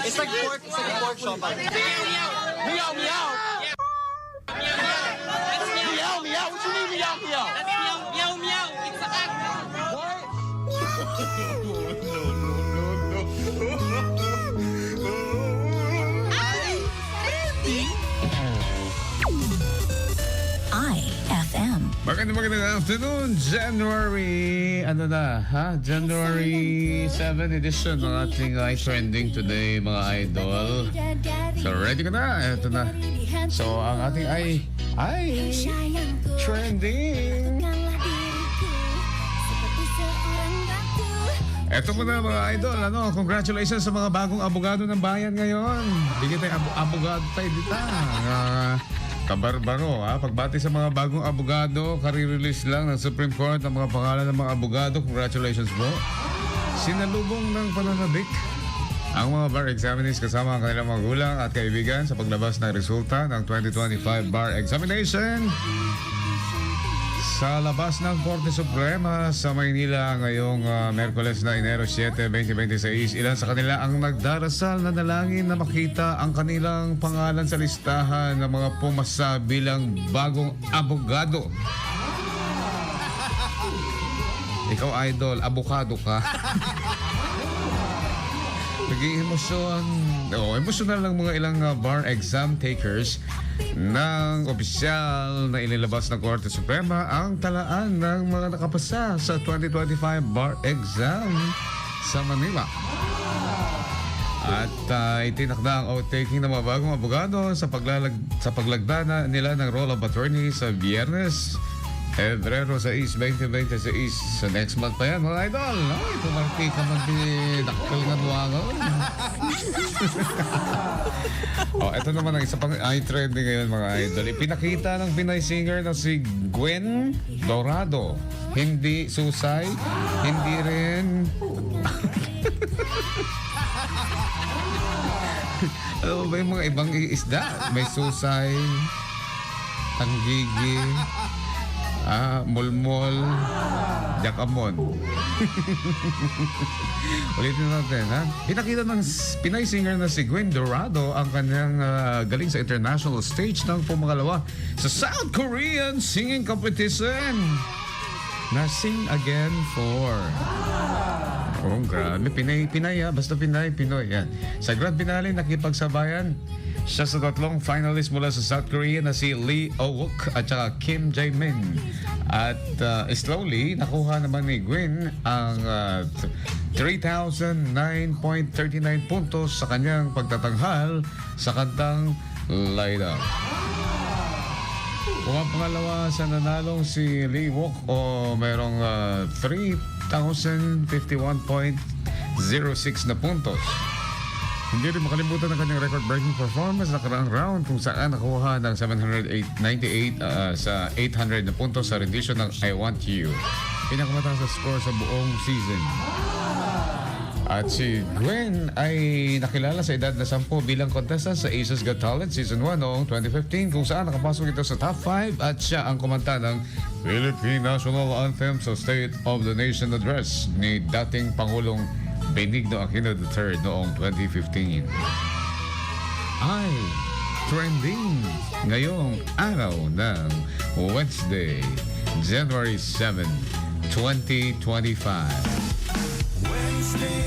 It's like pork chop. Meow, meow. That's meow. Meow. What you mean meow? That's meow. It's a cat. IFM. Magandang afternoon, January, January 7 edition ng ating iTrending today, mga idol. So, ready ka na? Ito na. So, ang ating trending. Eto muna mga idol, congratulations sa mga bagong abogado ng bayan ngayon. Bigyan tayo abogado tayo dito. Kabarbaro, pagbati sa mga bagong abogado, kare-release lang ng Supreme Court ang mga pangalan ng mga abogado. Congratulations po. Sinalubong ng pananabik ang mga bar examinees kasama ang kanilang magulang at kaibigan sa paglabas ng resulta ng 2025 bar examination sa labas ng Korte Suprema sa Maynila ngayong Miyerkules na Enero 7, 2026. Ilan sa kanila ang nagdarasal na dalangin na makita ang kanilang pangalan sa listahan ng mga pumasa bilang bagong abogado. Ikaw, idol, abogado ka. Naging emosyonal ng mga ilang bar exam takers ng opisyal na inilabas ng Korte Suprema ang talaan ng mga nakapasa sa 2025 bar exam sa Manila. At itinakda ang outtaking ng mga bagong abogado sa paglagda nila ng roll of attorney sa Biyernes, Pebrero 6, 2026. Sa next month pa yan, mga idol. Ay, pumarti ka nakakal nga duwangon. Ito naman ang isa pang i-trending ngayon, mga idol. Ipinakita ng Pinay singer na si Gwen Dorado. Hindi susay, hindi rin... Ano ba yung mga ibang isda? May susay, tanggigi, mulmol, jakamon. Ulitin natin, Pinakita ng Pinay singer na si Gwen Dorado ang kanyang galing sa international stage ng pumangalawa sa South Korean singing competition na Sing Again 4. Oh, grabe. Pinay, basta Pinay, Pinoy. Yan. Sa grand finale, nakipagsabayan siya sa tatlong finalist mula sa South Korea na si Lee Oh-wook at saka Kim Jae-min. At slowly, nakuha naman ni Gwen ang 3,009.39 puntos sa kanyang pagtatanghal sa kantang Light Up. Pangalawa sa nanalong si Lee Wook o mayroong 3,051.06 na puntos. Hindi rin makalimutan ang kanyang record-breaking performance na karaang round kung saan nakuha ng 798 sa 800 na puntos sa rendition ng I Want You. Pinakamataas na score sa buong season. At si Gwen ay nakilala sa edad na 10 bilang contestant sa Asia's Got Talent Season 1 noong 2015 kung saan nakapasok ito sa top 5 at siya ang kumanta ng Philippine National Anthem sa State of the Nation Address ni dating Pangulong Benigno Aquino III noong 2015. Ay trending ngayong araw ng Wednesday, January 7, 2025. Wednesday.